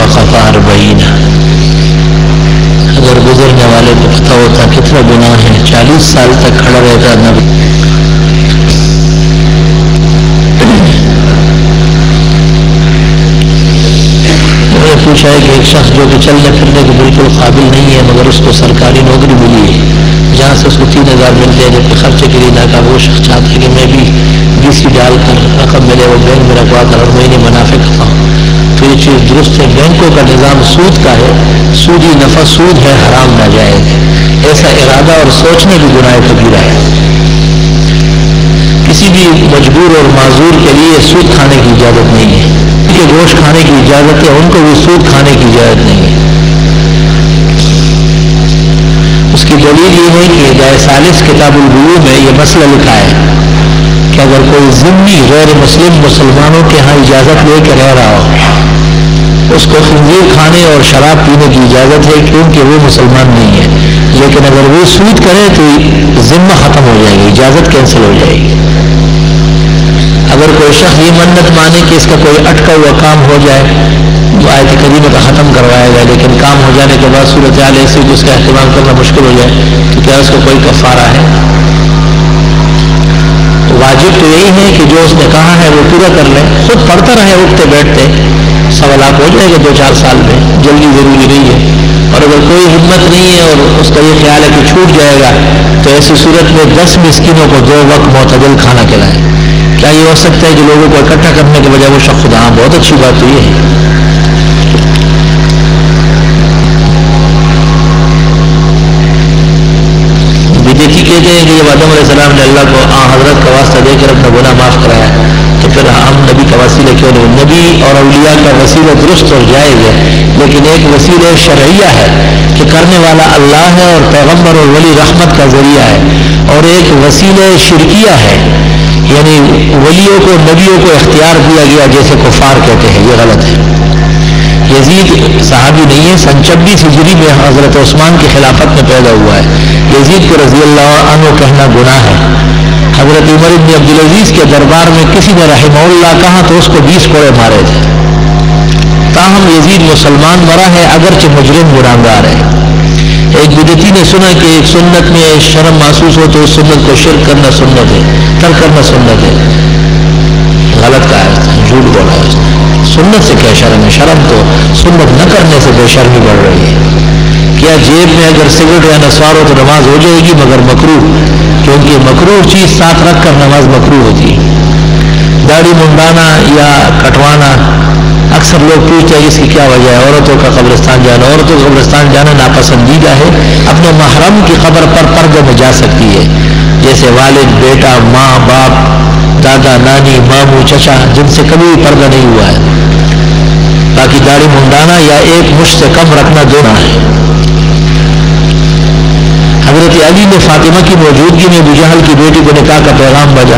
وقف 40. اگر گزرنے والے کو پتہ ہوتا کتنا گناہ ہے 40 سال تک کھڑا رہتا نبی. میں نے پوچھا ہے کہ ایک شخص جو کہ چلنے پھرنے کے بالکل قابل نہیں ہے مگر اس کو سرکاری نوکری ملی ہے جہاں سے اس کو 3000 ملتے ہیں جبکہ خرچے کے لیے ناکام. وہ شخص چاہتا ہے کہ میں بھی BC ڈال کر رقم ملے وہ بینک میں رکھوا کر ہر مہینے منافع کھاؤں. تو یہ چیز درست ہے. بینکوں کا نظام سود کا ہے. سودی نفع سود ہے حرام ناجائز ہے. ایسا ارادہ اور سوچنا بھی گناہ کبیرہ ہے. کسی بھی مجبور اور معذور کے لیے سود کھانے کی اجازت نہیں ہے. کہ گوشت کھانے کی اجازت ہے ان کو بھی سود کھانے کی اجازت نہیں ہے. اس کی دلیل یہ ہے کہ ہدایہ ثالث کتاب البیوع میں یہ مسئلہ لکھا ہے کہ اگر کوئی ذمہ غیر مسلم مسلمانوں کے ہاں اجازت لے کے رہ رہا ہو اس کو خنزیر کھانے اور شراب پینے کی اجازت ہے کیونکہ وہ مسلمان نہیں ہے. لیکن اگر وہ سود کرے تو ذمہ ختم ہو جائے گی اجازت کینسل ہو جائے گی. اگر کوئی شخص یہ منت مانے کہ اس کا کوئی اٹکا ہوا کام ہو جائے تو آیت کریمہ کا ختم کروائے گا لیکن کام ہو جانے کے بعد صورتحال ایسی کہ اس کا اہتمام کرنا مشکل ہو جائے تو کیا اس کو کوئی کفارہ ہے؟ واجب تو یہی ہے کہ جو اس نے کہا ہے وہ پورا کر لے. خود پڑھتا رہے اٹھتے بیٹھتے 1.25 لاکھ ہو جائے گا 2-4 سال میں. جلدی ضروری نہیں ہے. اور اگر کوئی ہمت نہیں ہے اور اس کا یہ خیال ہے کہ چھوٹ جائے گا تو ایسی صورت میں 10 مسکینوں کو 2 وقت معتدل کھانا کھلائیں. کیا یہ ہو سکتا ہے کہ لوگوں کو اکٹھا کرنے کے بجائے وہ شخص خدا؟ بہت اچھی بات تو یہ ہے. بدعتی کہتے ہیں کہ جب آدم علیہ السلام نے اللہ کو حضرت کا واسطہ دے کر اپنا گناہ معاف کرایا تو پھر ہم نبی کا وسیلہ کیوں نہیں؟ نبی اور اولیاء کا وسیلہ درست اور جائز ہے لیکن ایک وسیلہ شرعیہ ہے کہ کرنے والا اللہ ہے اور پیغمبر اور ولی رحمت کا ذریعہ ہے. اور ایک وسیلہ شرکیہ ہے یعنی ولیوں کو نبیوں کو اختیار دیا گیا جیسے کفار کہتے ہیں. یہ غلط ہے. یزید صحابی نہیں ہے. 26 ہجری میں حضرت عثمان کی خلافت میں پیدا ہوا ہے. یزید کو رضی اللہ عنہ کہنا گناہ ہے. حضرت عمر بن عبدالعزیز کے دربار میں کسی نے رحمہ اللہ کہا تو اس کو 20 کوڑے مارے تھے. تاہم یزید مسلمان مرا ہے اگرچہ مجرم گناہگار ہے. ایک بدعتی نے سنا کہ ایک سنت میں شرم محسوس ہو تو اس سنت کو شرک کرنا سنت ہے ترک کرنا سنت ہے. غلط کہا ہے, جھوٹ بولا ہے. سنت سے کیا شرم ہے؟ شرم تو سنت نہ کرنے سے بے شرمی بڑھ رہی ہے. کیا جیب میں اگر سگریٹ یا نسوار ہو تو نماز ہو جائے گی مگر مکروہ, کیونکہ مکروہ چیز ساتھ رکھ کر نماز مکروہ ہوتی ہے. داڑھی منڈانا یا کٹوانا اکثر لوگ پوچھتے ہیں اس کی کیا وجہ ہے؟ عورتوں کا قبرستان جانا. عورتوں کا قبرستان جانا ناپسندیدہ ہے. اپنے محرم کی قبر پر پردے میں جا سکتی ہے جیسے والد, بیٹا, ماں, باپ, دادا, نانی, ماموں, چچا جن سے کبھی پردہ نہیں ہوا ہے. باقی داڑھی منڈانا یا ایک مشت سے کم رکھنا گناہ ہے. حضرت علی نے فاطمہ کی موجودگی میں ابو جہل کی بیٹی کو نکاح کا پیغام بھیجا.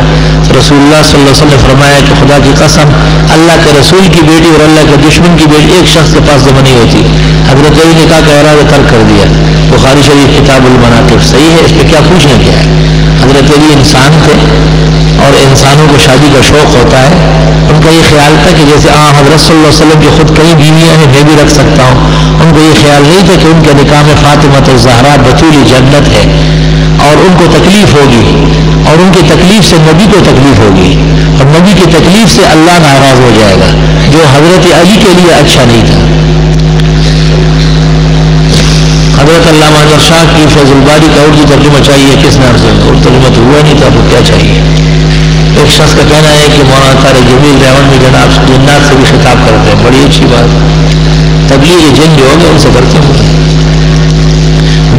رسول اللہ صلی اللہ علیہ وسلم نے فرمایا کہ خدا کی قسم اللہ کے رسول کی بیٹی اور اللہ کے دشمن کی بیٹی ایک شخص کے پاس جمع نہیں ہوتی. حضرت علی نے نکاح کا ارادہ ترک کر دیا. بخاری شریف کتاب المناقب. صحیح ہے, اس پہ کیا پوچھنا کیا ہے؟ حضرت علی انسان تھے اور انسانوں کو شادی کا شوق ہوتا ہے. ان کا یہ خیال تھا کہ جیسے حضرت صلی اللہ علیہ وسلم کی خود کئی بیویاں ہیں میں بھی رکھ سکتا ہوں. ان کو یہ خیال نہیں تھا کہ ان کے نکاح میں فاطمہ الزہرا بطول جنت ہے اور ان کو تکلیف ہوگی اور ان کی تکلیف سے نبی کو تکلیف ہوگی اور نبی کی تکلیف سے اللہ ناراض ہو جائے گا, جو حضرت علی کے لیے اچھا نہیں تھا. حضرت علامہ انور شاہ کی فیض الباری کا اردو ترجمہ چاہیے. کس نام سے اردو ترجمہ تو ہوا نہیں تھا, تو کیا چاہیے؟ ایک شخص کا کہنا ہے کہ مولانا طارق جمیل ریون میں جناب جنات سے بھی خطاب کرتے ہیں. بڑی اچھی بات. تبلیغ جن جو ہوگا ان سے کرتے ہیں.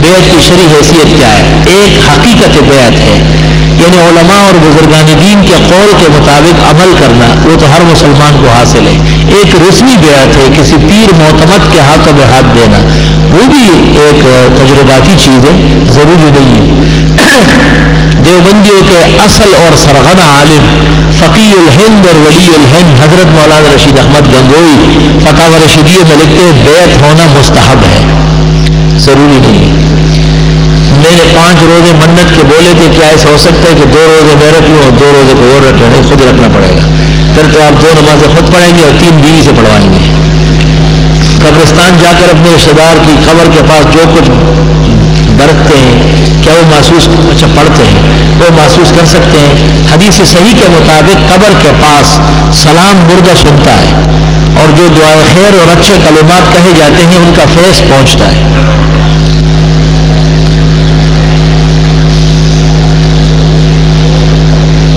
بیعت کی شرعی حیثیت کیا ہے؟ ایک حقیقت بیعت ہے یعنی علماء اور بزرگان دین کے قول کے مطابق عمل کرنا, وہ تو ہر مسلمان کو حاصل ہے. ایک رسمی بیعت ہے کسی پیر معتمد کے ہاتھوں میں ہاتھ دینا, وہ بھی ایک تجرباتی چیز ہے, ضروری نہیں ہے. دیوبندیوں کے اصل اور سرغنہ عالم فقیہ الہند اور ولی الہند حضرت مولانا رشید احمد گنگوئی فتاوی رشیدیہ میں لکھتے ہیں بیعت ہونا مستحب ہے, ضروری نہیں. میں نے 5 روزے منت کے بولے تھے, کیا ایسا ہو سکتا ہے کہ 2 روزے میں رکھ لوں اور 2 روزے کو اور رکھ لیں؟ خود رکھنا پڑے گا. پھر تو آپ 2 نمازیں خود پڑھیں گے اور 3 بیوی سے پڑھوائیں گے. قبرستان جا کر اپنے رشتے دار کی قبر کے پاس جو کچھ برتتے ہیں کیا وہ محسوس پڑھتے ہیں وہ محسوس کر سکتے ہیں؟ حدیث صحیح کے مطابق قبر کے پاس سلام مردہ سنتا ہے اور جو دعائے خیر اور اچھے کلمات کہے جاتے ہیں ان کا فیض پہنچتا ہے۔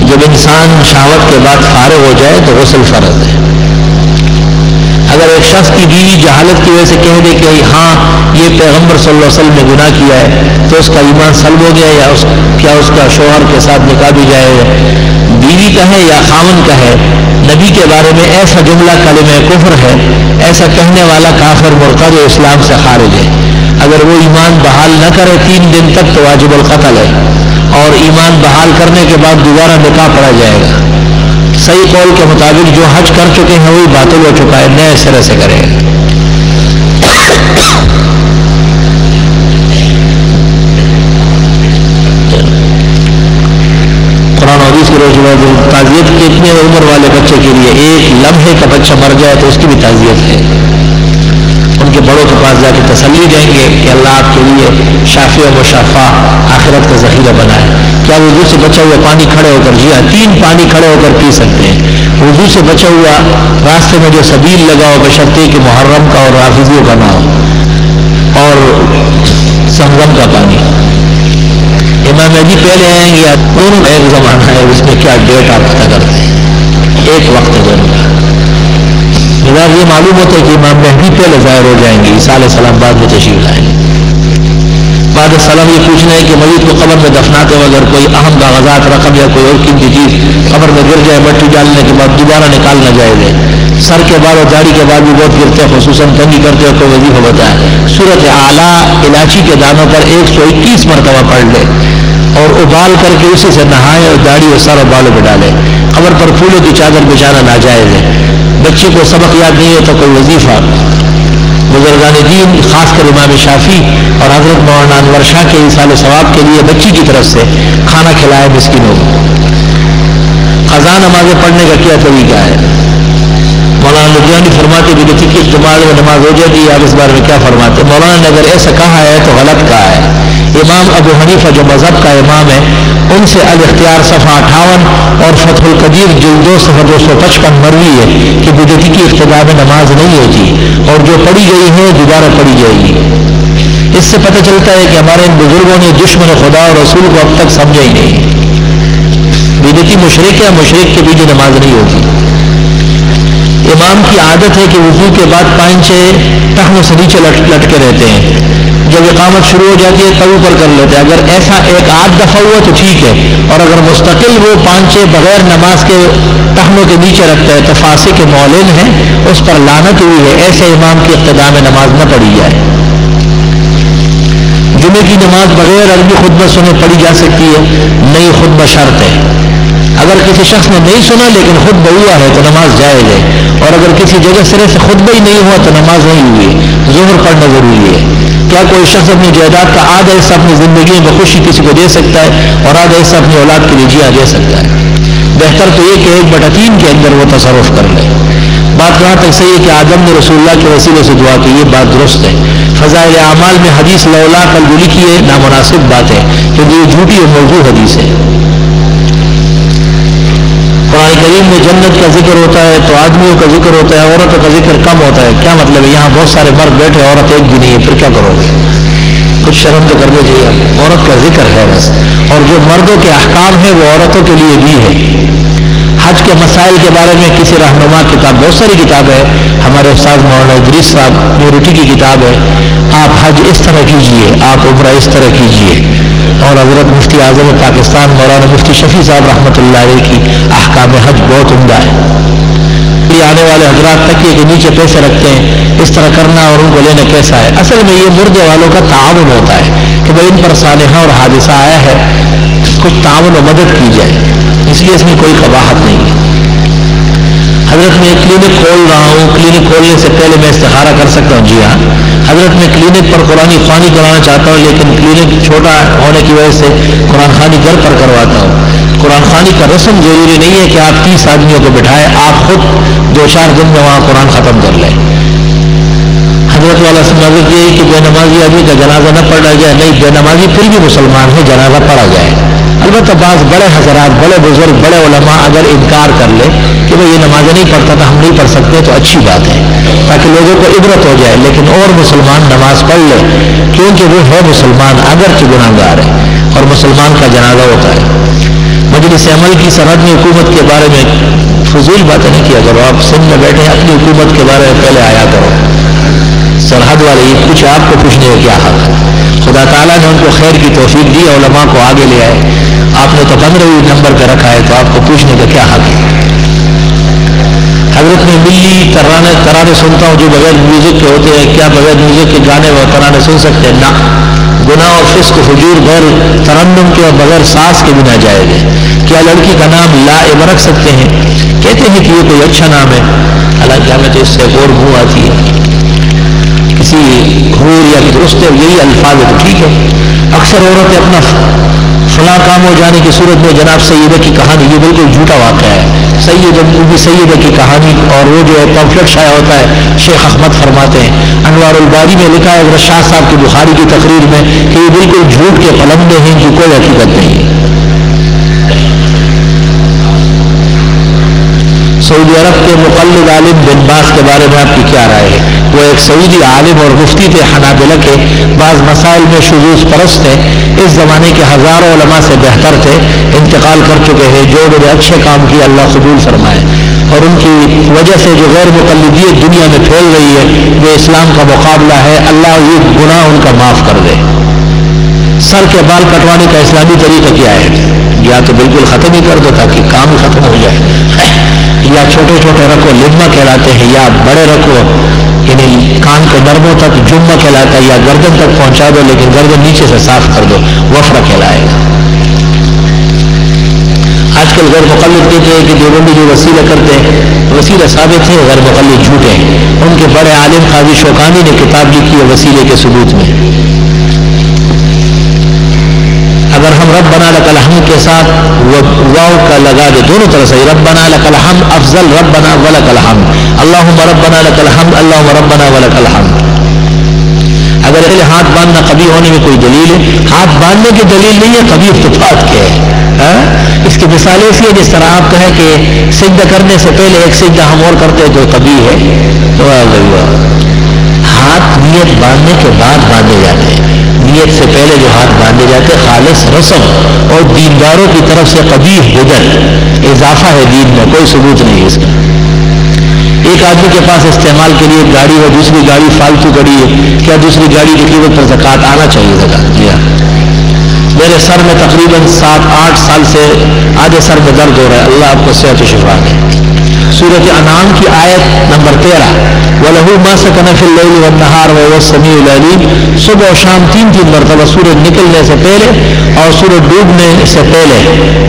جب انسان شہوت کے بعد فارغ ہو جائے تو غسل فرض ہے۔ اگر ایک شخص کی بیوی جہالت کی وجہ سے کہہ دے کہ ہاں یہ پیغمبر صلی اللہ علیہ وسلم نے گناہ کیا ہے تو اس کا ایمان سلب ہو گیا یا کیا اس کا شوہر کے ساتھ نکاح بھی جائے گا؟ بیوی کا ہے یا خاوند کا ہے، نبی کے بارے میں ایسا جملہ کلمہ کفر ہے، ایسا کہنے والا کافر مرتد اسلام سے خارج ہے۔ اگر وہ ایمان بحال نہ کرے 3 دن تک تو واجب القتل ہے اور ایمان بحال کرنے کے بعد دوبارہ نکاح پڑھا جائے گا۔ صحیح قول کے مطابق جو حج کر چکے ہیں وہی باطل ہو چکا ہے، نئے سرے سے کرے گا۔ قرآن و حدیث کی روشنی میں تعزیت کتنے عمر والے بچے کے لیے؟ 1 لمحے کا بچہ مر جائے تو اس کی بھی تعزیت ہے۔ ان کے بڑوں کے پاس جا کے تسلی دیں گے کہ اللہ آپ کے لیے شافی و مشافع آخرت کا ذخیرہ بنائے۔ کیا وضو سے بچا ہوا پانی کھڑے ہو کر؟ جی ہاں، 3 پانی کھڑے ہو کر پی سکتے ہیں۔ وضو سے بچا ہوا راستے میں جو سبیل لگا ہو بشرطے کہ محرم کا اور رافضیوں کا نہ ہو، اور زمزم کا پانی۔ امام مہدی پہلے آئیں گے، دونوں ایک زمانہ ہے، اس میں کیا ڈیٹ آپ پتہ کرتے ہیں، ایک وقت ہے دونوں کا۔ یہ معلوم ہوتا ہے کہ امام مہدی پہلے ظاہر ہو جائیں گے، عیسیٰ علیہ السلام بعد میں تشریف لائیں گے۔ بعد السلام یہ پوچھنا ہے کہ میت کو قبر میں دفناتے ہوئے اگر کوئی اہم کاغذات، رقم یا کوئی اور قیمتی چیز قبر میں گر جائے، مٹی ڈالنے کے بعد دوبارہ نکالنا جائز ہے۔ سر کے بال اور داڑھی کے بعد بھی بہت گرتے ہیں، خصوصاً کنگھی کرتے ہوئے کوئی وظیفہ بتائے۔ سورۃ اعلیٰ الائچی کے دانوں پر 121 مرتبہ پڑھ لے اور ابال کر کے اسی سے نہائے اور داڑھی اور سر اور بالوں پہ ڈالے۔ قبر پر پھولوں کی چادر بچھانا ناجائز ہے۔ بچے کو سبق یاد نہیں ہے تو کوئی وظیفہ۔ بزرگان دین خاص کر امام شافعی اور حضرت مولانا انور شاہ کے ایصال ثواب کے لیے بچی کی طرف سے کھانا کھلائے مسکینوں کو۔ قضا نمازیں پڑھنے کا کیا طریقہ ہے؟ مولانا لدھیانوی فرماتے بھی کہ اجتماع میں نماز ہو جاتی ہے، آپ اس بارے میں کیا فرماتے؟ مولانا نے اگر ایسا کہا ہے تو غلط کہا ہے۔ امام ابو حنیفہ جو مذہب کا امام ہے، ان سے الاختیار صفحہ 58 اور فتح القدیر جلد 2 صفحہ 255 مروی ہے کہ بدعتی کی ابتداء میں نماز نہیں ہوتی اور جو پڑھی گئی ہے دوبارہ پڑھی جائے گی۔ اس سے پتہ چلتا ہے کہ ہمارے ان بزرگوں نے دشمن خدا اور رسول کو اب تک سمجھا ہی نہیں۔ بدعتی مشرک ہے، مشرک کے پیچھے نماز نہیں ہوگی۔ امام کی عادت ہے کہ وضو کے بعد پانچے ٹخنوں سے نیچے لٹکے رہتے ہیں، جب اقامت شروع ہو جاتی ہے تب اوپر کر لیتے ہیں۔ اگر ایسا 1-8 دفعہ ہوا تو ٹھیک ہے، اور اگر مستقل وہ پانچے بغیر نماز کے ٹخنوں کے نیچے رکھتا ہے تو فاسق معلن ہے، اس پر لعنت ہوئی ہے۔ ایسے امام کی اقتداء میں نماز نہ پڑھی جائے۔ جمعے کی نماز بغیر عربی خطبہ سنے پڑھی جا سکتی ہے؟ نہیں، خطبہ شرط ہے۔ اگر کسی شخص نے نہیں سنا لیکن خطبہ ہوا ہے تو نماز جائز ہے، اور اگر کسی جگہ سرے سے خطبہ ہی نہیں ہوا تو نماز نہیں ہوئی۔ ظہر پڑھنا ضروری ہے۔ کیا کوئی شخص اپنی جائیداد کا آدھا حصہ اپنی زندگی میں بخوشی کسی کو دے سکتا ہے اور آدھا حصہ اپنی اولاد کے لیے جیا دے سکتا ہے؟ بہتر تو یہ کہ 1/3 کے اندر وہ تصرف کر لے۔ بات کہاں تک صحیح ہے کہ آدم نے رسول اللہ کے وسیلے سے دعا کی؟ یہ بات درست ہے۔ فضائل اعمال میں حدیث لولا کل جو لکھی ہے نامناسب بات ہے، کیونکہ یہ جھوٹی اور موضوع حدیث ہے۔ قرآن کریم میں جنت کا ذکر ہوتا ہے تو آدمیوں کا ذکر ہوتا ہے، عورتوں کا ذکر کم ہوتا ہے، کیا مطلب ہے؟ یہاں بہت سارے مرد بیٹھے، عورت ایک بھی نہیں ہے، پھر کیا کرو گے؟ کچھ شرم تو کرنی چاہیے۔ عورت کا ذکر ہے بس، اور جو مردوں کے احکام ہیں وہ عورتوں کے لیے بھی ہے۔ حج کے مسائل کے بارے میں کسی رہنما کتاب، بہت ساری کتاب ہے، ہمارے استاد مولانا ادریس صاحب میورٹی کی کتاب ہے، آپ حج اس طرح کیجئے، آپ عمرہ اس طرح کیجئے، اور حضرت مفتی اعظم پاکستان مولانا مفتی شفیع صاحب رحمۃ اللہ علیہ کی احکام حج بہت عمدہ ہے۔ یہ آنے والے حضرات تکیے کے نیچے پیسے رکھتے ہیں، اس طرح کرنا اور ان کو لینا کیسا ہے؟ اصل میں یہ مردے والوں کا تعاون ہوتا ہے کہ بھائی ان پر سانحہ اور حادثہ آیا ہے، کچھ تعاون و مدد کی جائے، اس لیے اس میں کوئی قباحت نہیں ہے۔ حضرت میں کلینک کھول رہا ہوں، کلینک کھولنے سے پہلے میں استخارہ کر سکتا ہوں؟ جی ہاں۔ حضرت میں کلینک پر قرآن خوانی کرانا چاہتا ہوں، لیکن کلینک چھوٹا ہونے کی وجہ سے قرآن خوانی گھر پر کرواتا ہوں۔ قرآن خوانی کا رسم ضروری نہیں ہے کہ آپ 30 آدمیوں کو بٹھائیں، آپ خود 2-4 دن میں وہاں قرآن ختم کر لیں۔ حضرت والا سمجھ یہ کہ بے نمازی آدمی کا جنازہ نہ پڑھا جائے، نہیں، بے نمازی پھر بھی مسلمان ہے، جنازہ پڑھا جائے۔ البتہ بعض بڑے حضرات، بڑے بزرگ، بڑے علماء اگر انکار کر لے کہ وہ یہ نماز نہیں پڑھتا تھا، ہم نہیں پڑھ سکتے، تو اچھی بات ہے تاکہ لوگوں کو عبرت ہو جائے، لیکن اور مسلمان نماز پڑھ لے کیونکہ وہ ہے مسلمان اگرچہ گناہ گار ہے، اور مسلمان کا جنازہ ہوتا ہے۔ مجلس عمل کی سرحد میں حکومت کے بارے میں فضول باتیں نہیں کیا کرو، آپ سندھ میں بیٹھے اپنی حکومت کے بارے میں پہلے آیا کرو، سرحد والے یہ کچھ آپ کو پوچھنے کا کیا حق ہے؟ خدا تعالیٰ نے ان کو خیر کی توفیق دی، علماء کو آگے لے آئے، آپ نے تو 15ویں نمبر پہ رکھا ہے، تو آپ کو پوچھنے کا کیا حق ہے؟ حضرت میں ملی ترانے سنتا ہوں جو بغیر میوزک کے ہوتے ہیں، کیا بغیر میوزک کے گانے و ترانے سن سکتے ہیں؟ نہ، گناہ اور فسق و فجور غیر ترنم کے اور بغیر ساز کے بھی ناجائز ہے۔ کیا لڑکی کا نام لائب رکھ سکتے ہیں؟ کہتے ہیں کہ یہ کوئی اچھا نام ہے، حالانکہ ہمیں تو اس سے اور بو آتی ہے، کسی حور یا درست یہی الفاظ ہے تو ٹھیک ہے۔ اکثر عورتیں اپنا فلاں کام ہو جانے کی صورت میں جناب سیدہ کی کہانی، یہ بالکل جھوٹا واقعہ ہے۔ سیدہ کی کہانی اور وہ جو ہے پمفلٹ شائع ہوتا ہے، شیخ احمد فرماتے ہیں انوار الباری میں لکھا ہے شاہ صاحب کی بخاری کی تقریر میں کہ یہ بالکل جھوٹ کے پلندے ہیں، کی کوئی حقیقت نہیں ہے۔ سعودی عرب کے مقلد عالم بن باز کے بارے میں آپ کی کیا رائے ہے؟ وہ ایک سعودی عالم اور مفتی تھے، حنابلہ کے، بعض مسائل میں شذوذ پرست تھے، اس زمانے کے ہزاروں علماء سے بہتر تھے، انتقال کر چکے ہیں، جو بڑے اچھے کام کیے اللہ قبول فرمائے، اور ان کی وجہ سے جو غیر مقلدیت دنیا میں پھیل رہی ہے وہ اسلام کا مقابلہ ہے، اللہ یہ گناہ ان کا معاف کر دے۔ سر کے بال کٹوانے کا اسلامی طریقہ کیا ہے؟ یا تو بالکل ختم ہی کر دو تاکہ کام ختم ہو جائے، یا چھوٹے چھوٹے رکھو، لمہ کہلاتے ہیں، یا بڑے رکھو یعنی کان کے نرموں تک جمہ کہلاتا ہے، یا گردن تک پہنچا دو لیکن گردن نیچے سے صاف کر دو، وفرہ کہلائے گا۔ آج کل غیر مقلد کہتے ہیں کہ دیوبندی جو وسیلہ کرتے ہیں، وسیلہ ثابت ہے، غیر مقلد جھوٹے ہیں۔ ان کے بڑے عالم قاضی شوکانی نے کتاب لکھی ہے وسیلے کے ثبوت میں۔ اگر ہم ربنا لک الحمد کے ساتھ واو کا لگا دے دونوں طرح سے، ربنا لک الحمد افضل ربنا ولک الحمد، اللہم ربنا لک الحمد، اللہم ربنا ولک الحمد۔ اگر ہاتھ باندھنا قبیح ہونے میں کوئی دلیل ہے؟ ہاتھ باندھنے کی دلیل نہیں ہے، قبیح اتفاق کے ہے۔ اس کی مثال ایسی ہے جس طرح آپ کہیں کہ سجدہ کرنے سے پہلے ایک سجدہ ہم اور کرتے ہیں تو قبیح ہے، تو ہاتھ نیت باندھنے کے بعد باندھے جاتے ہیں، نیت سے پہلے جو ہاتھ باندھے جاتے ہیں خالص رسم اور دینداروں کی طرف سے قبیح بدعت اضافہ ہے، دین میں کوئی ثبوت نہیں ہے اس کا۔ ایک آدمی کے پاس استعمال کے لیے گاڑی ہے، دوسری گاڑی فالتو گاڑی ہے، کیا دوسری گاڑی کی قیمت پر زکوٰۃ آنا چاہیے؟ زکوٰۃ؟ جی ہاں۔ میرے سر میں تقریباً 7-8 سال سے آدھے سر میں درد ہو رہا ہے، اللہ آپ کو صحت و شفا دے۔ سورۃ انعام کی آیت نمبر 13، وَلَهُ مَا سَكَنَ فِي اللَّيْلِ وَالنَّهَارِ وَهُوَ السَّمِيعُ الْعَلِيمُ، صبح و شام 3 مرتبہ سورج نکلنے سے پہلے اور سورج ڈوبنے سے پہلے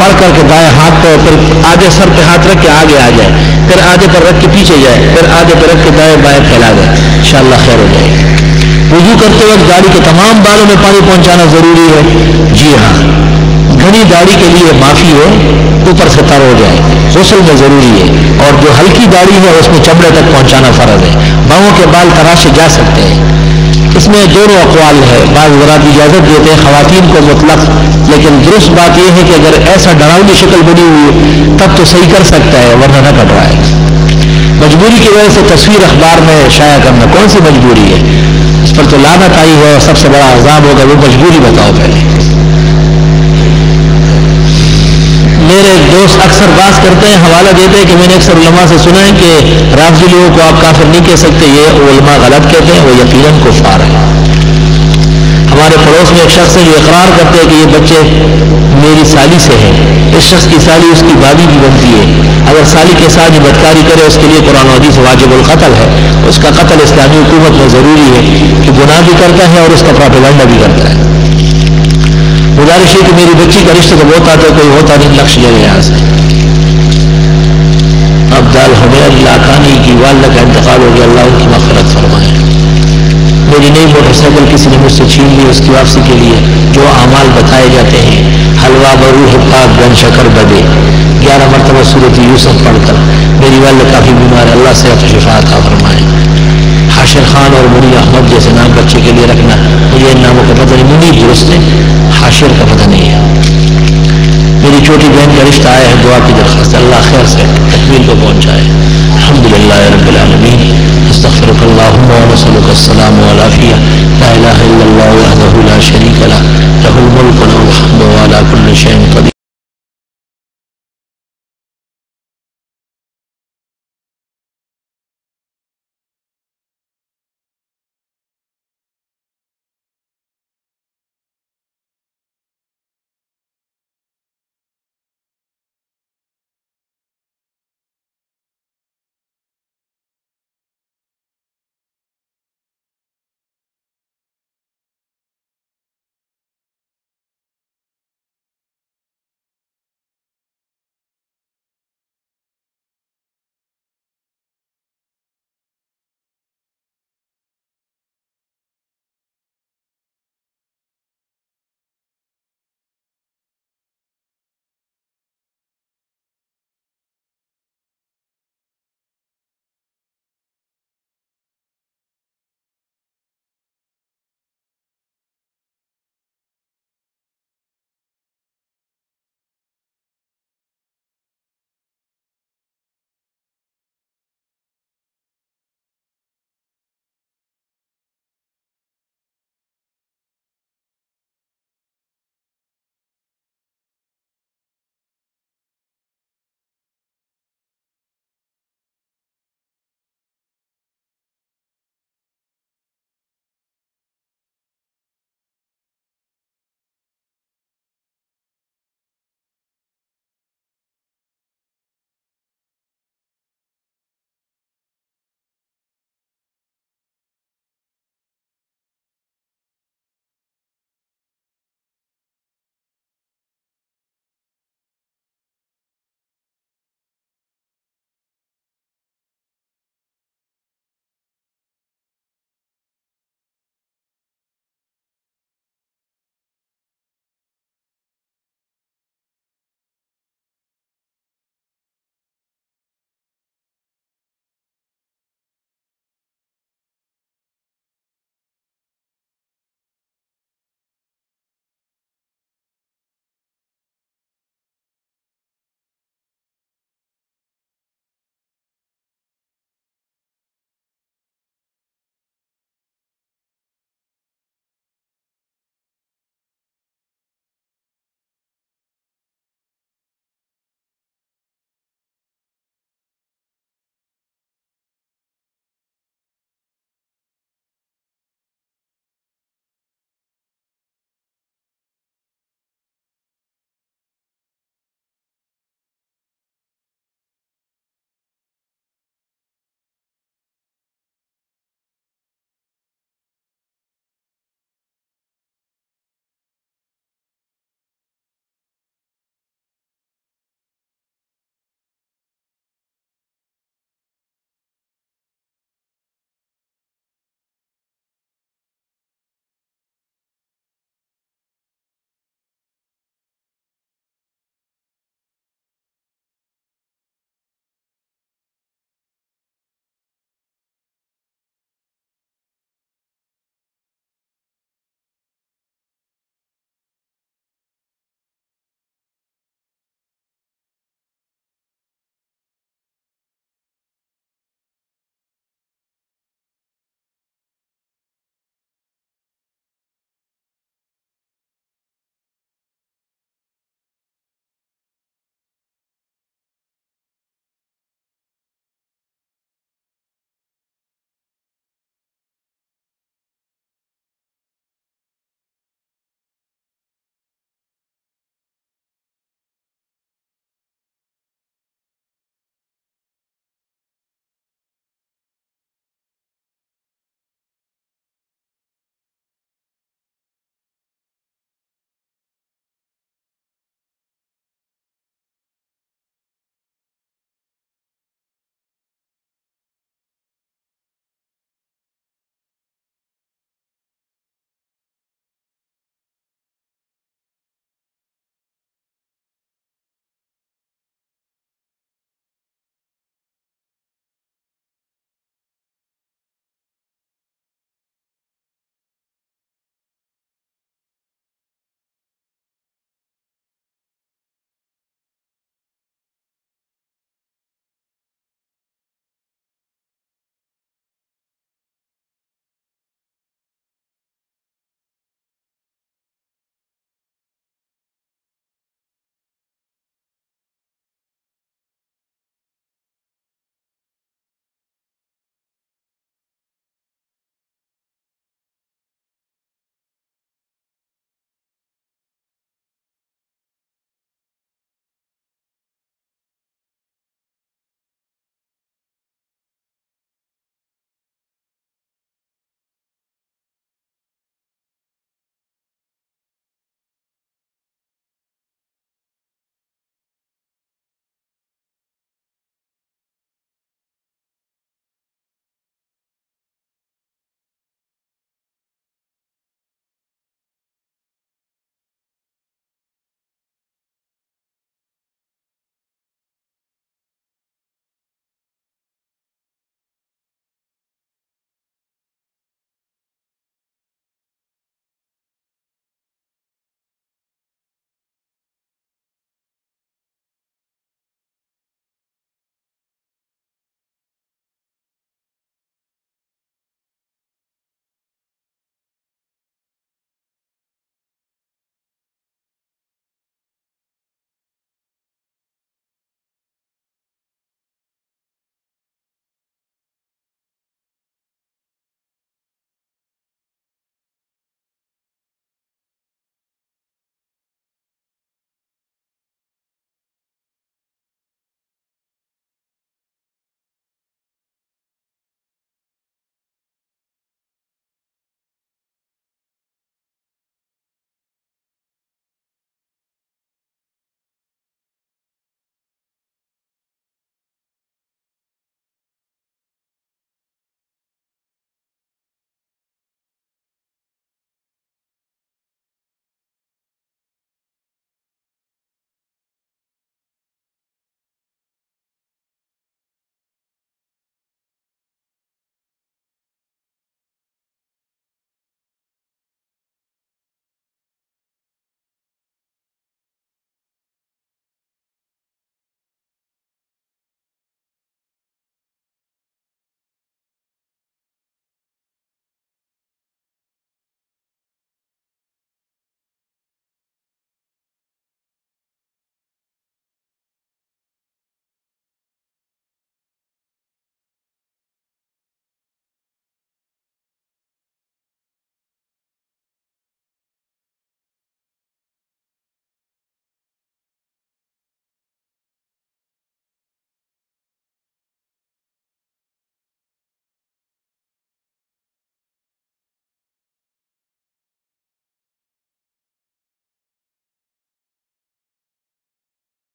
پڑھ کر کے دائیں ہاتھ پہ، پھر آدھے سر پہ ہاتھ رکھ کے آگے آ جائے، پھر آدھے پر رکھ کے پیچھے جائے، پھر آدھے پر رکھ کے دائیں بائیں پھیلا دے، انشاءاللہ خیر ہو جائے گی۔ وضو کرتے وقت گاڑی کے تمام بالوں میں پانی پہنچانا ضروری ہے؟ جی ہاں۔ گھنی داڑھی کے لیے معافی ہے، اوپر سے تر ہو جائے، غسل میں ضروری ہے، اور جو ہلکی داڑھی ہے اس میں چمڑے تک پہنچانا فرض ہے۔ باؤں کے بال تراشے جا سکتے ہیں، اس میں دونوں اقوال ہے، بعض حضرات اجازت دیتے ہیں خواتین کو مطلق، لیکن درست بات یہ ہے کہ اگر ایسا ڈراؤنی شکل بنی ہوئی ہے تب تو صحیح کر سکتا ہے، ورنہ نہ کٹوائے۔ مجبوری کی وجہ سے تصویر اخبار میں شائع کرنا کون سی مجبوری ہے؟ اس پر تو لعنت آئی ہے اور سب سے بڑا عذاب ہوگا، وہ مجبوری بتاؤ پہلے۔ میرے دوست اکثر بات کرتے ہیں، حوالہ دیتے ہیں کہ میں نے اکثر علماء سے سنا ہے کہ رافضی لوگوں کو آپ کافر نہیں کہہ سکتے، یہ علماء غلط کہتے ہیں، وہ یقیناً کفار ہیں۔ ہمارے پڑوس میں ایک شخص ہے جو اقرار کرتے ہیں کہ یہ بچے میری سالی سے ہیں، اس شخص کی سالی اس کی بابی بھی بنتی ہے، اگر سالی کے ساتھ یہ بدکاری کرے اس کے لیے قرآن و حدیث واجب القتل ہے، اس کا قتل اسلامی حکومت میں ضروری ہے کہ گناہ بھی کرتا ہے اور اس کا پراپیگنڈا بھی کرتا ہے۔ گزارش ہے کہ میری بچی کا رشتہ تو بہت آتا ہے، کوئی ہوتا نہیں، لکش جگہ یہاں سے۔ عبدال حمید لاکانی کی والدہ کا انتقال ہو گیا، اللہ ان کی مغفرت فرمائے۔ میری نئی موٹر سائیکل کسی نے مجھ سے چھین لی، اس کی واپسی کے لیے جو اعمال بتائے جاتے ہیں، حلوہ بروح پاک بن شکر بدے 11 مرتبہ سورۃ یوسف پڑھ کر، میری والدہ کافی بیمار ہے، اللہ صحت و شفا عطا فرمائے۔ حاشر خان اور منیر احمد جیسے نام بچے کے لیے رکھنا، مجھے ان ناموں کا پتہ نہیں، منیر درست ہے، حاشر کا پتہ نہیں ہے۔ میری چھوٹی بہن کا رشتہ آیا ہے، دعا کی درخواست، اللہ خیر سے تکمیل کو پہنچائے۔ الحمدللہ رب العالمین، استغفرک اللہم و نسألک السلام والعافیہ، لا الہ الا اللہ وحدہ لا شریک لہ، لہ الملک و لہ الحمد وعلی کل شیء قدیر۔